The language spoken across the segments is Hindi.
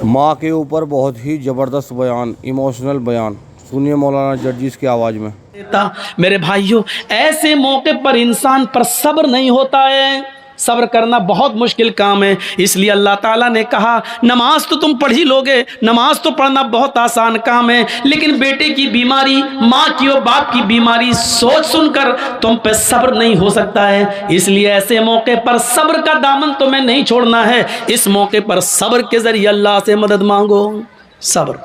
माँ के ऊपर बहुत ही ज़बरदस्त बयान, इमोशनल बयान। सुनिए मौलाना जर्जिस की आवाज़ में। मेरे भाइयों, ऐसे मौके पर इंसान पर सब्र नहीं होता है। सब्र करना बहुत मुश्किल काम है। इसलिए अल्लाह ताला ने कहा, नमाज तो तुम पढ़ ही लोगे, नमाज तो पढ़ना बहुत आसान काम है, लेकिन बेटे की बीमारी, माँ की और बाप की बीमारी सोच सुनकर तुम पे सब्र नहीं हो सकता है। इसलिए ऐसे मौके पर सब्र का दामन तुम्हें नहीं छोड़ना है। इस मौके पर सब्र के जरिए अल्लाह से मदद मांगो। सब्र,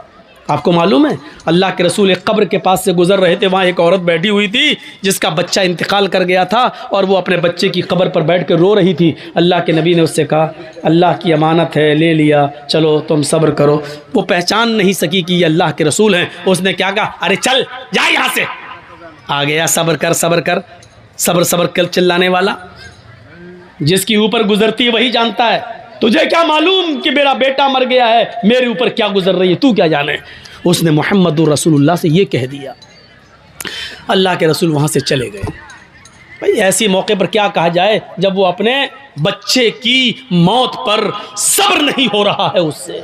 आपको मालूम है, अल्लाह के रसूल एक कब्र के पास से गुजर रहे थे। वहाँ एक औरत बैठी हुई थी जिसका बच्चा इंतकाल कर गया था और वो अपने बच्चे की कब्र पर बैठ कर रो रही थी। अल्लाह के नबी ने उससे कहा, अल्लाह की अमानत है, ले लिया, चलो तुम सब्र करो। वो पहचान नहीं सकी कि ये अल्लाह के रसूल हैं। उसने क्या कहा, अरे चल जा यहाँ से। आ गया, सब्र कर सब्र कर, सब्र सब्र कर चिल्लाने वाला। जिसकी ऊपर गुजरती है वही जानता है। तुझे क्या मालूम कि मेरा बेटा मर गया है, मेरे ऊपर क्या गुजर रही है, तू क्या जाने। उसने मुहम्मदुर रसूलुल्लाह से ये कह दिया। अल्लाह के रसूल वहाँ से चले गए। भाई ऐसी मौके पर क्या कहा जाए जब वो अपने बच्चे की मौत पर सब्र नहीं हो रहा है, उससे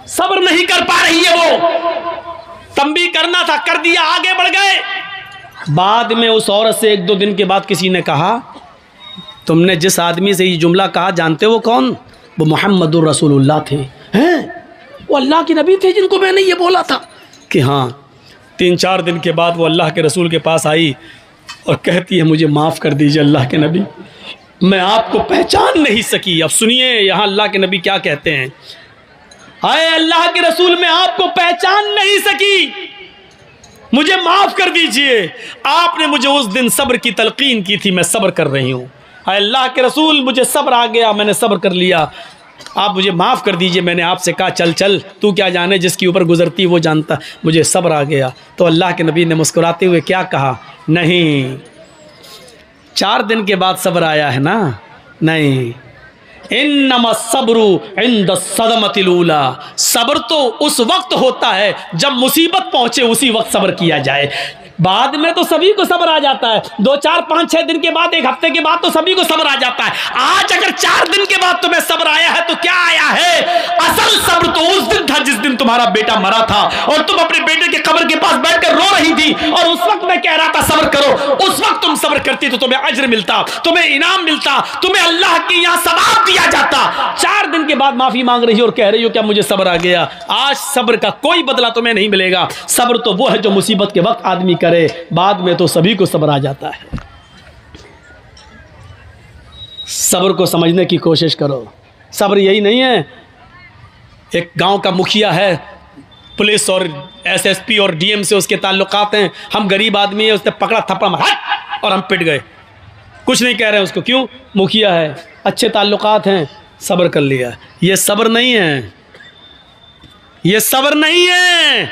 सब्र नहीं कर पा रही है। वो तंबी करना था, कर दिया, आगे बढ़ गए। बाद में उस औरत से 1-2 दिन के बाद किसी ने कहा, तुमने जिस आदमी से ये जुमला कहा जानते हो कौन? वो मुहम्मदुर रसूलुल्लाह थे। हैं? वो अल्लाह के नबी थे जिनको मैंने ये बोला था कि हाँ। 3-4 दिन के बाद वो अल्लाह के रसूल के पास आई और कहती है, मुझे माफ़ कर दीजिए अल्लाह के नबी, मैं आपको पहचान नहीं सकी। अब सुनिए यहाँ अल्लाह के नबी क्या कहते हैं, आए अल्लाह के रसूल, मैं आपको पहचान नहीं सकी, मुझे माफ़ कर दीजिए। आपने मुझे उस दिन सब्र की तलकीन की थी, मैं सब्र कर रही हूँ। अल्लाह के रसूल, मुझे सब्र आ गया, मैंने सब्र कर लिया, आप मुझे माफ़ कर दीजिए। मैंने आपसे कहा चल चल, तू क्या जाने, जिसके ऊपर गुजरती वो जानता, मुझे सब्र आ गया। तो अल्लाह के नबी ने मुस्कुराते हुए क्या कहा, नहीं, 4 दिन के बाद सब्र आया है ना, नहीं, इन्नमा सब्रु इंद सदमतिल ऊला, सब्र तो उस वक्त होता है जब मुसीबत पहुंचे, उसी वक्त सब्र किया जाए। बाद में तो सभी को सब्र आ जाता है, 2, 4, 5, 6 दिन के बाद, 1 हफ्ते के बाद तो सभी को सब्र आ जाता है। आज अगर 4 दिन के बाद तुम्हें सब्र आया है तो क्या आया है? असल सब्र तो उस दिन था जिस दिन तुम्हारा बेटा मरा था और तुम अपने बेटे के कब्र के पास बैठकर रो रही थी और उस वक्त मैं कह रहा था सब्र करो। उस वक्त तुम सब्र करती तो तुम्हें अज्र मिलता, तुम्हें इनाम मिलता, तुम्हें अल्लाह के यहाँ सवाब दिया जाता। 4 दिन के बाद माफी मांग रही हो और कह रही हो क्या मुझे सब्र आ गया। आज सब्र का कोई बदला तुम्हें नहीं मिलेगा। सब्र तो वो है जो मुसीबत के वक्त आदमी करे, बाद में तो सभी को सब्र आ जाता है। सब्र को समझने की कोशिश करो। सब्र यही नहीं है, एक गांव का मुखिया है, पुलिस और एसएसपी और डीएम से उसके ताल्लुकात हैं, हम गरीब आदमी है, उसने पकड़ा, थप्पड़ मारा और हम पिट गए, कुछ नहीं कह रहे हैं उसको, क्यों? मुखिया है, अच्छे ताल्लुकात हैं, सब्र कर लिया। ये सब्र नहीं है, ये सब्र नहीं है,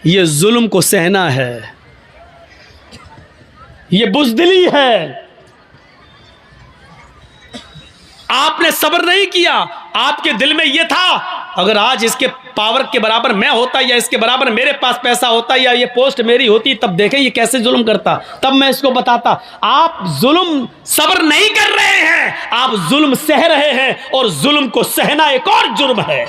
ये जुल्म को सहना है, ये बुज़दिली है। आपने सब्र नहीं किया, आपके दिल में यह था अगर आज इसके पावर के बराबर मैं होता या इसके बराबर मेरे पास पैसा होता या ये पोस्ट मेरी होती, तब देखें ये कैसे जुल्म करता, तब मैं इसको बताता। आप जुल्म सब्र नहीं कर रहे हैं, आप जुल्म सह रहे हैं और जुल्म को सहना एक और जुर्म है,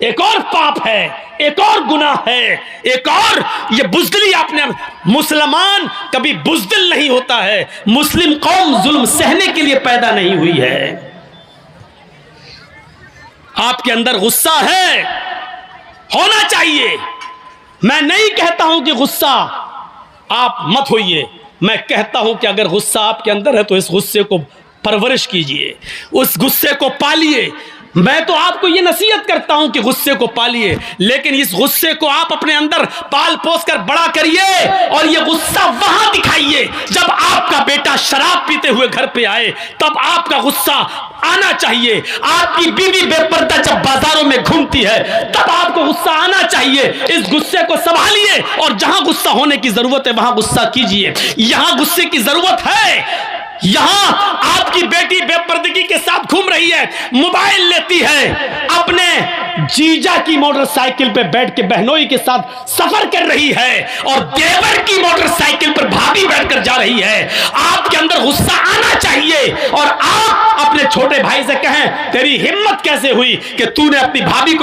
एक और पाप है, एक और गुनाह है, एक और ये बुज़दिली आपने। मुसलमान कभी बुज़दिल नहीं होता है, मुस्लिम कौम जुल्म सहने के लिए पैदा नहीं हुई है। आपके अंदर गुस्सा है, होना चाहिए। मैं नहीं कहता हूं कि गुस्सा आप मत होइए, मैं कहता हूं कि अगर गुस्सा आपके अंदर है तो इस गुस्से को परवरिश कीजिए, उस गुस्से को पालिए। मैं तो आपको ये नसीहत करता हूं कि गुस्से को पालिए, लेकिन इस गुस्से को आप अपने अंदर पाल पोस कर बड़ा करिए और ये गुस्सा वहां दिखाइए जब आपका बेटा शराब पीते हुए घर पे आए, तब आपका गुस्सा आना चाहिए। आपकी बीवी बेपर्दा जब बाजारों में घूमती है तब आपको गुस्सा आना चाहिए। इस गुस्से को संभालिए और जहां गुस्सा होने की जरूरत है वहां गुस्सा कीजिए। यहां गुस्से की जरूरत है, यहां आपकी बेटी बेपर्दगी के साथ घूम रही है, मोबाइल लेती है, अपने जीजा की मोटरसाइकिल पे बैठ के बहनोई के साथ सफर कर रही है और देवर की मोटरसाइकिल पर भाभी बैठकर जा रही है। आपके अंदर गुस्सा आना चाहिए और आप अपने छोटे भाई से कहें, तेरी हिम्मत कैसे हुई कि तूने अपनी भाभी को